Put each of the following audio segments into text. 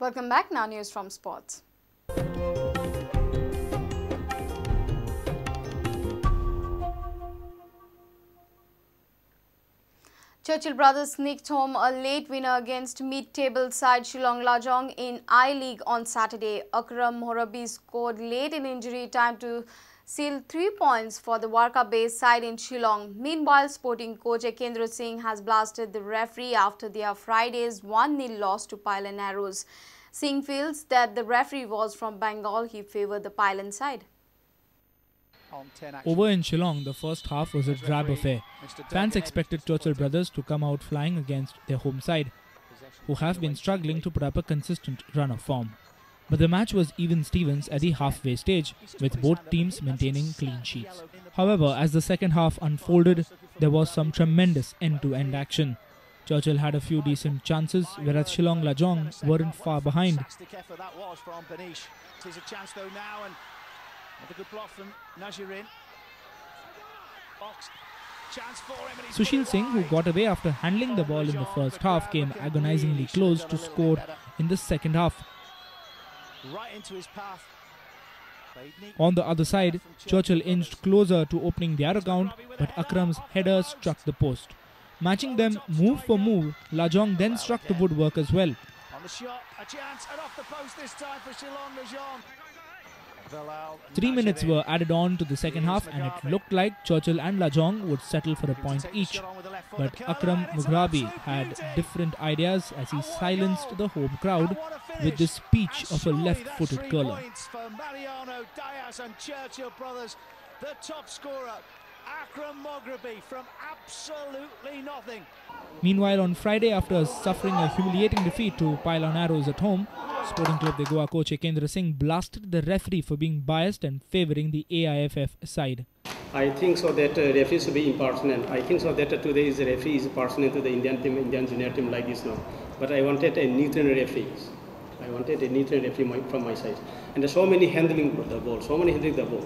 Welcome back. Now news from sports. Churchill Brothers sneaked home a late winner against mid-table side Shillong Lajong in I-League on Saturday. Akram Morabi scored late in injury time to seal 3 points for the Warka-based side in Shillong. Meanwhile, sporting coach Ekendra Singh has blasted the referee after their Friday's 1-0 loss to Pylon Arrows. Singh feels that the referee was from Bengal. He favoured the Pylon side. Over in Shillong, the first half was a drab affair. Fans expected Churchill Brothers to come out flying against their home side, who have been struggling to put up a consistent run of form. But the match was even Stevens at the halfway stage, with both teams maintaining clean sheets. However, as the second half unfolded, there was some tremendous end-to-end action. Churchill had a few decent chances, whereas Shillong Lajong weren't far behind. A good block from Najirin. Sushil Singh, who got away after handling the ball in the first half, came agonizingly close to score in the second half. On the other side, Churchill inched closer to opening their account, but Akram's header struck the post. Matching them move for move, Lajong then struck the woodwork as well. On the shot, a chance, and off the post this time for Shillong Lajong. 3 minutes were added on to the second half and it looked like Churchill and Lajong would settle for a point each. But Akram Mughrabi had different ideas as he silenced the home crowd with the speech of a left-footed curler. The top scorer, Akram Mughrabi, from absolutely nothing. Meanwhile, on Friday, after suffering a humiliating defeat to Pylon Arrows at home, Sporting Club de Goa coach Ekendra Singh blasted the referee for being biased and favouring the AIFF side. I think so that referee should be impartial. I think so that today's referee is partial to the Indian team, Indian junior team like this now. But I wanted a neutral referee. I wanted a neutral referee from my side. And so many handling the ball, so many handling the ball.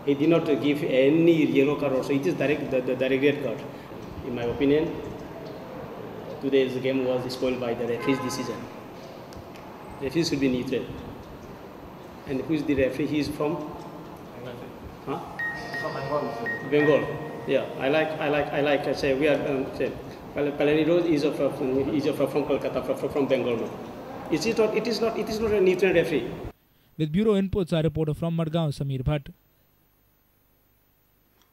He did not give any yellow card also. It is direct, the direct red card. In my opinion, today's game was spoiled by the referee's decision. Referee should be neutral. And who is the referee? He is from? Huh? From Bengal. Bengal. Yeah, I like. Say we are. Palani Rose is from Kolkata, from Bengal. No. It is not a neutral referee. With bureau inputs, a reporter from Madgaon, Sameer Bhatt.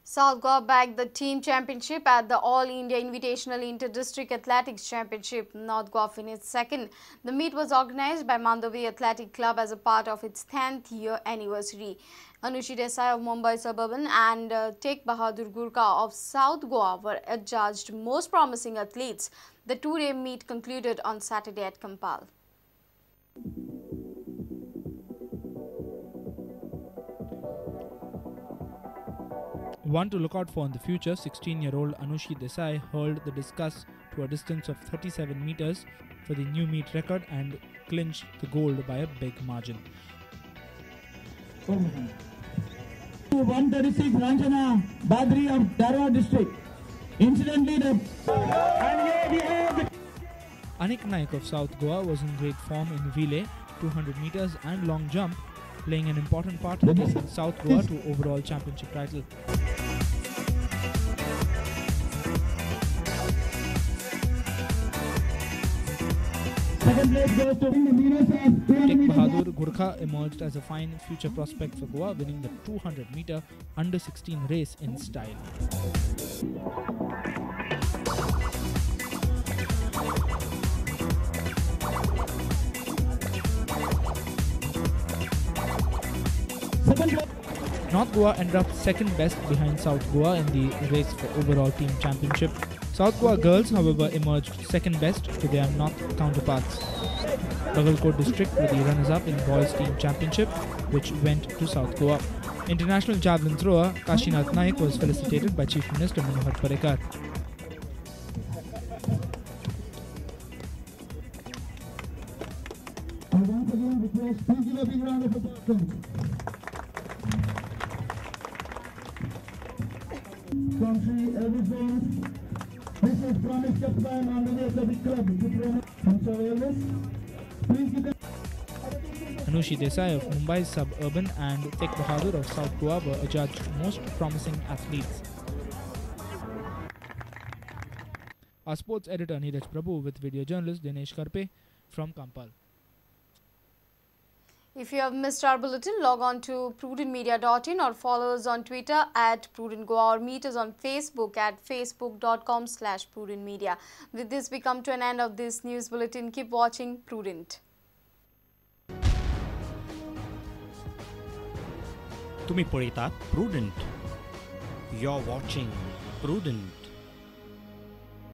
South Goa bagged the team championship at the All India Invitational Inter-District Athletics Championship. North Goa finished second. The meet was organized by Mandavi Athletic Club as a part of its 10th year anniversary. Anushi Desai of Mumbai Suburban and Tek Bahadur Gurkha of South Goa were adjudged most promising athletes. The two-day meet concluded on Saturday at Kampal. One to look out for in the future, 16-year-old Anushi Desai hurled the discus to a distance of 37 meters for the new meet record and clinched the gold by a big margin. 136 Ranjana Badri of Dharwad district. Incidentally, Anik Naik of South Goa was in great form in relay, 200 meters and long jump, playing an important part in taking South Goa to overall championship title. second place goes to Tek Bahadur Gurkha emerged as a fine future prospect for Goa, winning the 200-meter under-16 race in style. North Goa ended up second best behind South Goa in the race for overall team championship. South Goa girls, however, emerged second best to their North counterparts. Bagalkot district were the runners-up in boys team championship, which went to South Goa. International javelin thrower Kashinath Naik was felicitated by Chief Minister Manohar Parrikar. This is promised by Mandavi Athletic Club to promote some awareness. Please give them Anushi Desai of Mumbai's Suburban and Tek Bahadur of South Goa were adjudged most promising athletes. Our sports editor Neeraj Prabhu with video journalist Dinesh Karpe from Kampal. If you have missed our bulletin, log on to prudentmedia.in or follow us on Twitter @PrudentGoa or meet us on Facebook at facebook.com/PrudentMedia. With this, we come to an end of this news bulletin. Keep watching Prudent. Tumi Poritat Prudent. You're watching Prudent.